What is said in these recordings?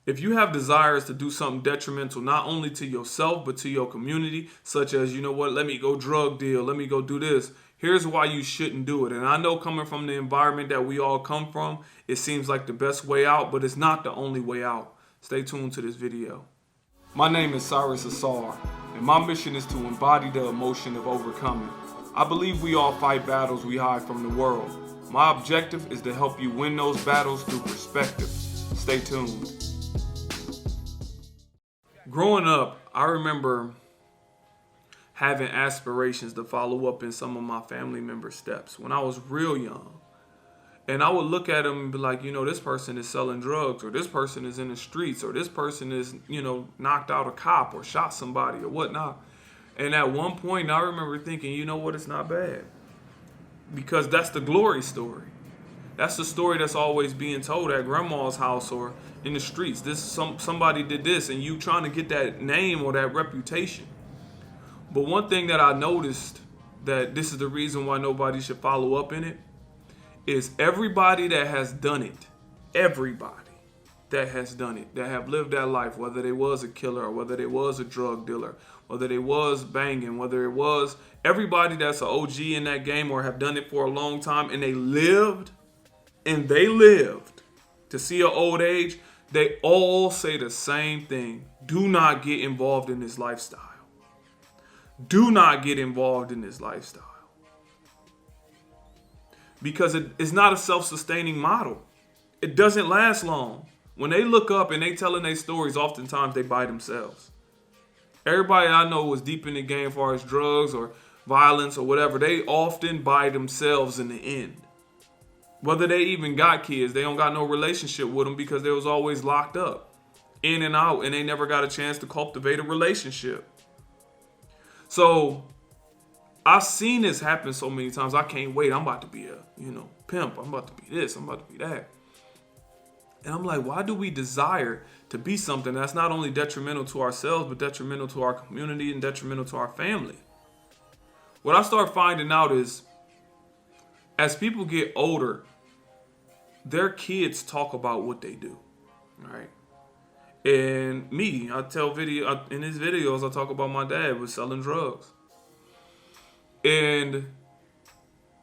If you have desires to do something detrimental, not only to yourself, but to your community, such as, you know what, let me go drug deal, let me go do this, here's why you shouldn't do it. And I know coming from the environment that we all come from, it seems like the best way out, but it's not the only way out. Stay tuned to this video. My name is Cyrus Ausar, and my mission is to embody the emotion of overcoming. I believe we all fight battles we hide from the world. My objective is to help you win those battles through perspective. Stay tuned. Growing up, I remember having aspirations to follow up in some of my family members' steps when I was real young. And I would look at them and be like, you know, this person is selling drugs, or this person is in the streets, or this person is, you know, knocked out a cop or shot somebody or whatnot. And at one point, I remember thinking, you know what, it's not bad. Because that's the glory story. That's the story that's always being told at grandma's house or in the streets. Somebody did this, and you trying to get that name or that reputation. But one thing that I noticed, that this is the reason why nobody should follow up in it, is everybody that has done it, everybody that has done it, that have lived that life, whether they was a killer or whether they was a drug dealer, whether they was banging, whether it was everybody that's an OG in that game or have done it for a long time, and they lived to see an old age, they all say the same thing. Do not get involved in this lifestyle. Do not get involved in this lifestyle. Because it's not a self-sustaining model. It doesn't last long. When they look up and they telling their stories, oftentimes they by themselves. Everybody I know was deep in the game as far as drugs or violence or whatever. They often by themselves in the end. Whether they even got kids, they don't got no relationship with them because they was always locked up, in and out, and they never got a chance to cultivate a relationship. So I've seen this happen so many times. I can't wait. I'm about to be a, pimp. I'm about to be this. I'm about to be that. And I'm like, why do we desire to be something that's not only detrimental to ourselves, but detrimental to our community and detrimental to our family? What I start finding out is, as people get older, their kids talk about what they do, right? And me, in his videos, I talk about my dad was selling drugs. And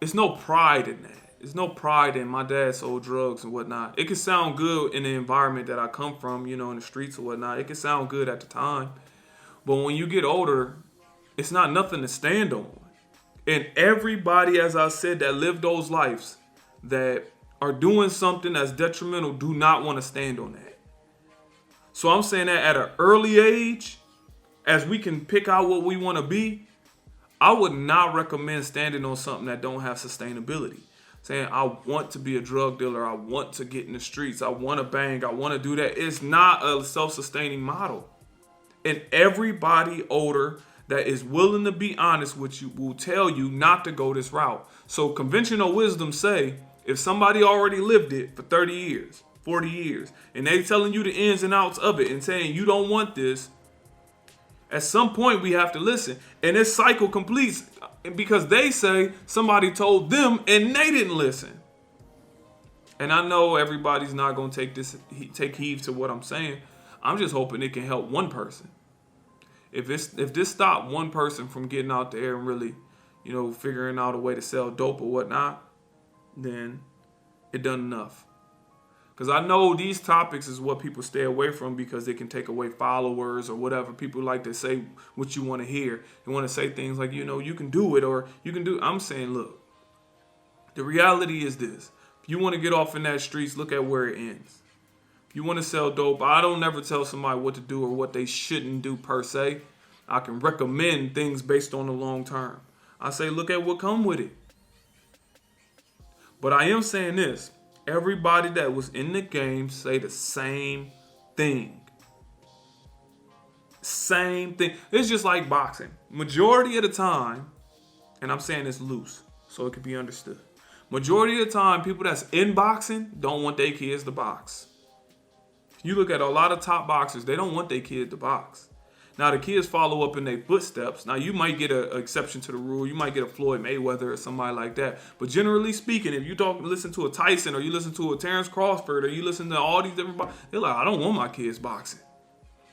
it's no pride in that. There's no pride in my dad sold drugs and whatnot. It can sound good in the environment that I come from, in the streets or whatnot. It can sound good at the time. But when you get older, it's not nothing to stand on. And everybody, as I said, that live those lives, that are doing something that's detrimental, do not want to stand on that. So I'm saying that at an early age, as we can pick out what we want to be, I would not recommend standing on something that don't have sustainability. Saying, I want to be a drug dealer, I want to get in the streets, I want to bang, I want to do that. It's not a self-sustaining model. And everybody older that is willing to be honest with you will tell you not to go this route. So conventional wisdom say, if somebody already lived it for 30 years, 40 years, and they telling you the ins and outs of it and saying you don't want this, at some point we have to listen. And this cycle completes because they say somebody told them and they didn't listen. And I know everybody's not going to take heed to what I'm saying. I'm just hoping it can help one person. If this stopped one person from getting out there and really, figuring out a way to sell dope or whatnot, then it done enough. Because I know these topics is what people stay away from because they can take away followers or whatever. People like to say what you want to hear. They want to say things like, you can do it or you can do. I'm saying, look, the reality is this. If you want to get off in that streets, look at where it ends. If you want to sell dope, I don't never tell somebody what to do or what they shouldn't do per se. I can recommend things based on the long term. I say, look at what come with it. But I am saying this. Everybody that was in the game say the same thing. Same thing. It's just like boxing. Majority of the time, and I'm saying this loose so it can be understood. Majority of the time, people that's in boxing don't want their kids to box. You look at a lot of top boxers, they don't want their kid to box. Now the kids follow up in their footsteps. Now you might get an exception to the rule. You might get a Floyd Mayweather or somebody like that. But generally speaking, if you listen to a Tyson or you listen to a Terrence Crawford or you listen to all these different, they're like, I don't want my kids boxing.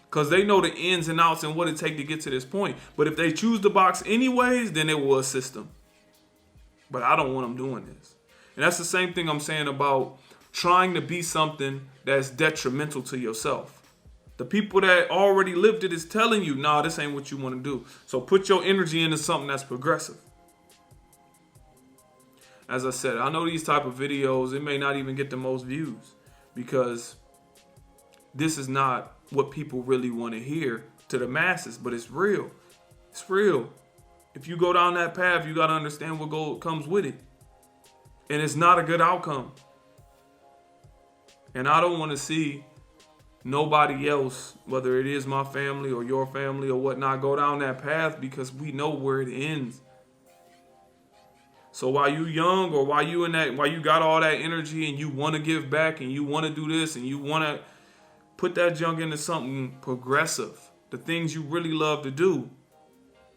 Because they know the ins and outs and what it takes to get to this point. But if they choose to box anyways, then it will assist them. But I don't want them doing this. And that's the same thing I'm saying about trying to be something that's detrimental to yourself. The people that already lived it is telling you, nah, this ain't what you want to do. So put your energy into something that's progressive. As I said, I know these type of videos, it may not even get the most views because this is not what people really want to hear to the masses, but it's real. It's real. If you go down that path, you got to understand what comes with it. And it's not a good outcome. And I don't want to see nobody else, whether it is my family or your family or whatnot, go down that path because we know where it ends. So while you young or while you got all that energy and you want to give back and you want to do this and you want to put that junk into something progressive, the things you really love to do.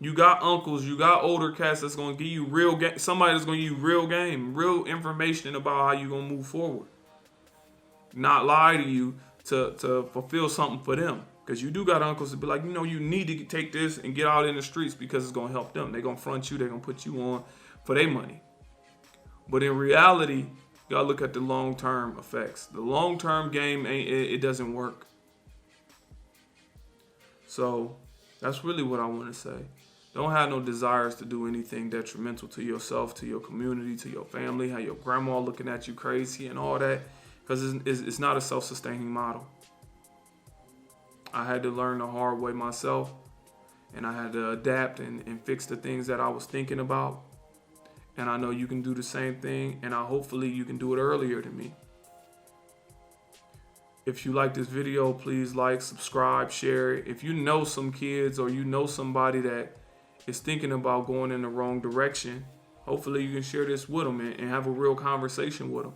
You got uncles, you got older cats that's going to give you somebody that's going to give you real game, real information about how you're going to move forward. Not lie to you to fulfill something for them. Because you do got uncles that be like, you need to take this and get out in the streets because it's going to help them. They're going to front you. They're going to put you on for their money. But in reality, you got to look at the long-term effects. The long-term game, it doesn't work. So that's really what I want to say. Don't have no desires to do anything detrimental to yourself, to your community, to your family, have your grandma looking at you crazy and all that. Because it's not a self-sustaining model. I had to learn the hard way myself. And I had to adapt and fix the things that I was thinking about. And I know you can do the same thing. And hopefully you can do it earlier than me. If you like this video, please like, subscribe, share it. If you know some kids or you know somebody that is thinking about going in the wrong direction, hopefully you can share this with them and have a real conversation with them.